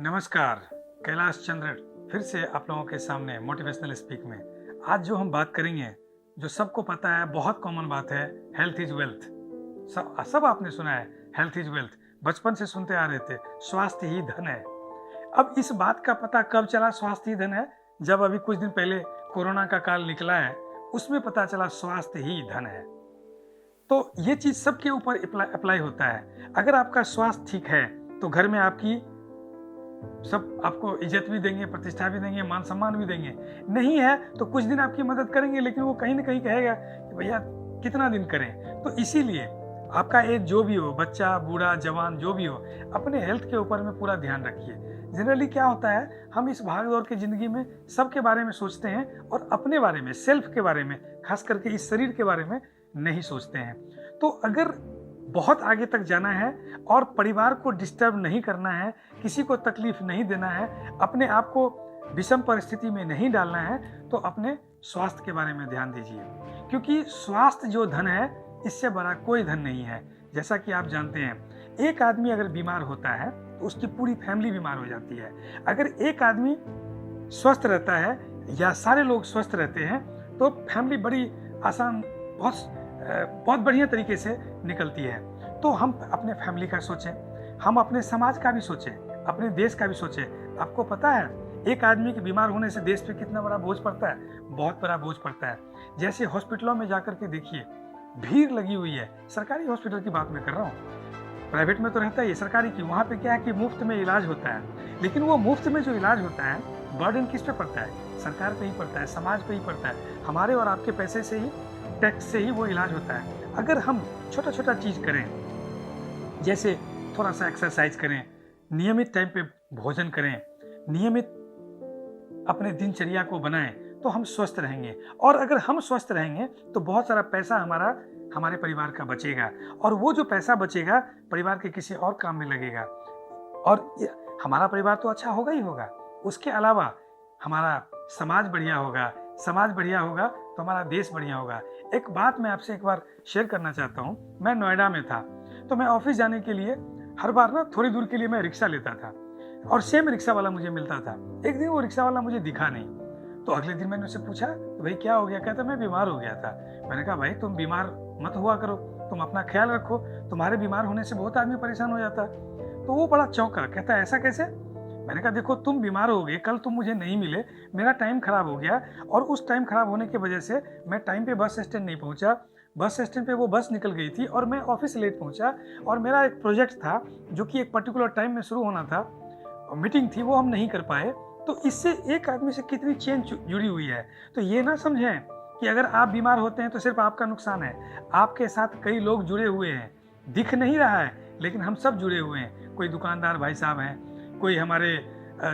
नमस्कार। कैलाश चंद्र फिर से आप लोगों के सामने मोटिवेशनल स्पीक में। आज जो हम बात करेंगे, जो सबको पता है, बहुत कॉमन बात है, हेल्थ इज वेल्थ। सब आपने सुना है, हेल्थ इज वेल्थ, बचपन से सुनते आ रहे थे, स्वास्थ्य ही धन है। अब इस बात का पता कब चला स्वास्थ्य ही धन है? जब अभी कुछ दिन पहले कोरोना का काल निकला है, उसमें पता चला स्वास्थ्य ही धन है। तो ये चीज सबके ऊपर अप्लाई होता है। अगर आपका स्वास्थ्य ठीक है तो घर में आपकी सब आपको इज्जत भी देंगे, प्रतिष्ठा भी देंगे, मान सम्मान भी देंगे। नहीं है तो कुछ दिन आपकी मदद करेंगे, लेकिन वो कहीं ना कहीं कहेगा कि भैया कितना दिन करें। तो इसीलिए आपका एज जो भी हो, बच्चा, बूढ़ा, जवान, जो भी हो, अपने हेल्थ के ऊपर में पूरा ध्यान रखिए। जनरली क्या होता है, हम इस भाग दौड़ की जिंदगी में सबके बारे में सोचते हैं और अपने बारे में, सेल्फ के बारे में, खास करके इस शरीर के बारे में नहीं सोचते हैं। तो अगर बहुत आगे तक जाना है और परिवार को डिस्टर्ब नहीं करना है, किसी को तकलीफ नहीं देना है, अपने आप को विषम परिस्थिति में नहीं डालना है, तो अपने स्वास्थ्य के बारे में ध्यान दीजिए। क्योंकि स्वास्थ्य जो धन है, इससे बड़ा कोई धन नहीं है। जैसा कि आप जानते हैं, एक आदमी अगर बीमार होता है तो उसकी पूरी फैमिली बीमार हो जाती है। अगर एक आदमी स्वस्थ रहता है या सारे लोग स्वस्थ रहते हैं तो फैमिली बड़ी आसान, बहुत बढ़िया तरीके से निकलती है। तो हम अपने फैमिली का सोचें, हम अपने समाज का भी सोचें, अपने देश का भी सोचें। आपको पता है, एक आदमी के बीमार होने से देश पे कितना बड़ा बोझ पड़ता है? बहुत बड़ा बोझ पड़ता है। जैसे हॉस्पिटलों में जाकर के देखिए, भीड़ लगी हुई है। सरकारी हॉस्पिटल की बात मैं कर रहा हूँ, प्राइवेट में तो रहता ही है, सरकारी की वहाँ पे क्या है कि मुफ्त में इलाज होता है। लेकिन वो मुफ्त में जो इलाज होता है, बर्डन किस पे पड़ता है? सरकार पे ही पड़ता है, समाज पे ही पड़ता है। हमारे और आपके पैसे से ही, टैक्स से ही वो इलाज होता है। अगर हम छोटा छोटा चीज करें, जैसे थोड़ा सा एक्सरसाइज करें, नियमित टाइम पे भोजन करें, नियमित अपने दिनचर्या को बनाएं, तो हम स्वस्थ रहेंगे। और अगर हम स्वस्थ रहेंगे तो बहुत सारा पैसा हमारे परिवार का बचेगा, और वो जो पैसा बचेगा परिवार के किसी और काम में लगेगा, और हमारा परिवार तो अच्छा होगा ही होगा। उसके अलावा हमारा समाज बढ़िया होगा, समाज बढ़िया होगा तो हमारा देश बढ़िया होगा। एक बात मैं आपसे एक बार शेयर करना चाहता हूँ। मैं नोएडा में था, तो मैं ऑफिस जाने के लिए हर बार ना थोड़ी दूर के लिए मैं रिक्शा लेता था, और सेम रिक्शा वाला मुझे मिलता था। एक दिन वो रिक्शा वाला मुझे दिखा नहीं, तो अगले दिन मैंने उससे पूछा, तो भाई क्या हो गया? कहता मैं बीमार हो गया था। मैंने कहा भाई तुम बीमार मत हुआ करो, तुम अपना ख्याल रखो, तुम्हारे बीमार होने से बहुत आदमी परेशान हो जाता है। तो वो बड़ा चौंका, कहता ऐसा कैसे? मैंने कहा देखो, तुम बीमार हो गए, कल तुम मुझे नहीं मिले, मेरा टाइम खराब हो गया, और उस टाइम खराब होने की वजह से मैं टाइम पे बस स्टैंड नहीं पहुंचा। बस स्टैंड पे वो बस निकल गई थी और मैं ऑफिस लेट पहुंचा, और मेरा एक प्रोजेक्ट था जो कि एक पर्टिकुलर टाइम में शुरू होना था, और मीटिंग थी, वो हम नहीं कर पाए। तो इससे एक आदमी से कितनी चेन जुड़ी हुई है। तो ये ना समझें कि अगर आप बीमार होते हैं तो सिर्फ आपका नुकसान है। आपके साथ कई लोग जुड़े हुए हैं, दिख नहीं रहा है, लेकिन हम सब जुड़े हुए हैं। कोई दुकानदार भाई साहब हैं, कोई हमारे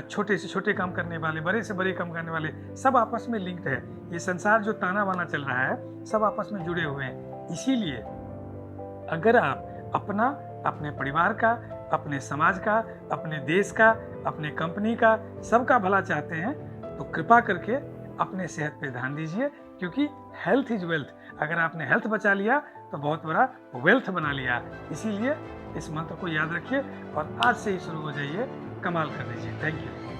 छोटे से छोटे काम करने वाले, बड़े से बड़े काम करने वाले, सब आपस में लिंक्ड है। ये संसार जो ताना बाना चल रहा है, सब आपस में जुड़े हुए हैं। इसीलिए अगर आप अपने परिवार का, अपने समाज का, अपने देश का, अपने कंपनी का, सबका भला चाहते हैं, तो कृपा करके अपने सेहत पे ध्यान दीजिए। क्योंकि हेल्थ इज वेल्थ। अगर आपने हेल्थ बचा लिया तो बहुत बड़ा वेल्थ बना लिया। इसीलिए इस मंत्र को याद रखिए और आज से ही शुरू हो जाइए, कमाल कर दीजिए। Thank you.